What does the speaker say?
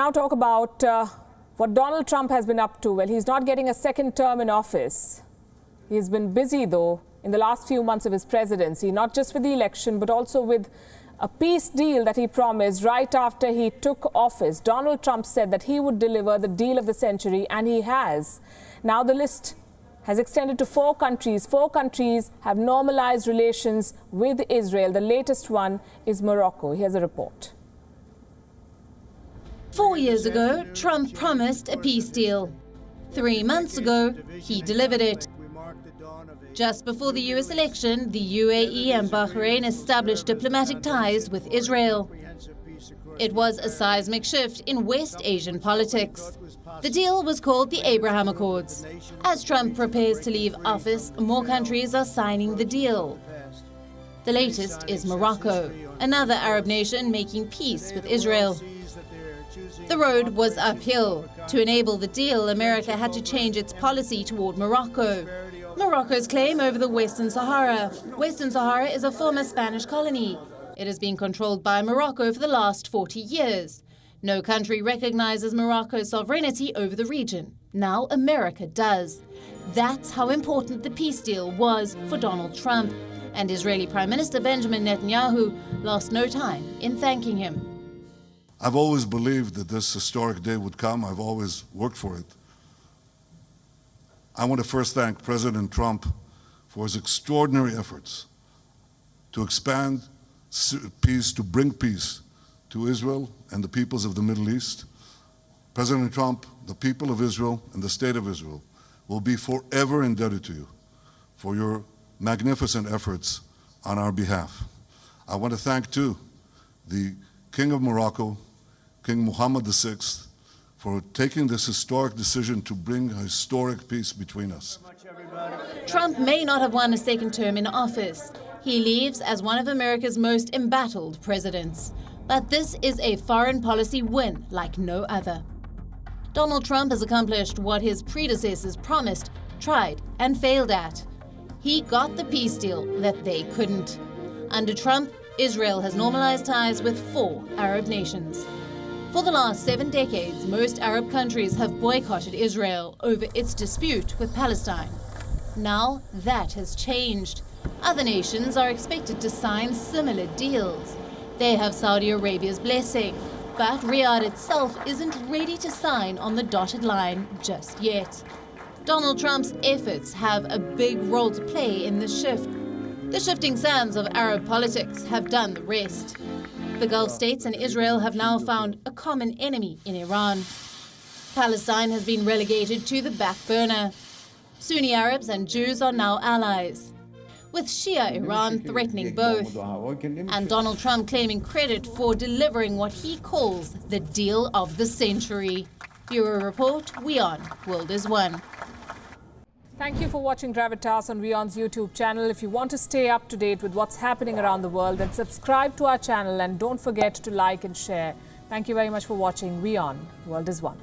Now talk about what Donald Trump has been up to. Well, he's not getting a second term in office. He's been busy, though, in the last few months of his presidency, not just with the election, but also with a peace deal that he promised right after he took office. Donald Trump said that he would deliver the deal of the century, and he has. Now the list has extended to 4 countries. 4 countries have normalized relations with Israel. The latest one is Morocco. Here's a report. 4 years ago, Trump promised a peace deal. 3 months ago, he delivered it. Just before the US election, the UAE and Bahrain established diplomatic ties with Israel. It was a seismic shift in West Asian politics. The deal was called the Abraham Accords. As Trump prepares to leave office, more countries are signing the deal. The latest is Morocco, another Arab nation making peace with Israel. The road was uphill. To enable the deal, America had to change its policy toward Morocco. Morocco's claim over the Western Sahara. Western Sahara is a former Spanish colony. It has been controlled by Morocco for the last 40 years. No country recognizes Morocco's sovereignty over the region. Now America does. That's how important the peace deal was for Donald Trump. And Israeli Prime Minister Benjamin Netanyahu lost no time in thanking him. I've always believed that this historic day would come. I've always worked for it. I want to first thank President Trump for his extraordinary efforts to expand peace, to bring peace to Israel and the peoples of the Middle East. President Trump, the people of Israel and the state of Israel will be forever indebted to you for your magnificent efforts on our behalf. I want to thank, too, the King of Morocco, King Mohammed VI, for taking this historic decision to bring a historic peace between us. Trump may not have won a second term in office. He leaves as one of America's most embattled presidents. But this is a foreign policy win like no other. Donald Trump has accomplished what his predecessors promised, tried, and failed at. He got the peace deal that they couldn't. Under Trump, Israel has normalized ties with 4 Arab nations. For the last 7 decades, most Arab countries have boycotted Israel over its dispute with Palestine. Now that has changed. Other nations are expected to sign similar deals. They have Saudi Arabia's blessing, but Riyadh itself isn't ready to sign on the dotted line just yet. Donald Trump's efforts have a big role to play in this shift. The shifting sands of Arab politics have done the rest. The Gulf states and Israel have now found a common enemy in Iran. Palestine has been relegated to the back burner. Sunni Arabs and Jews are now allies, with Shia Iran threatening both, and Donald Trump claiming credit for delivering what he calls the deal of the century. Bureau Report, WION, World is One. Thank you for watching Gravitas on WION's YouTube channel. If you want to stay up to date with what's happening around the world, then subscribe to our channel and don't forget to like and share. Thank you very much for watching WION, World is One.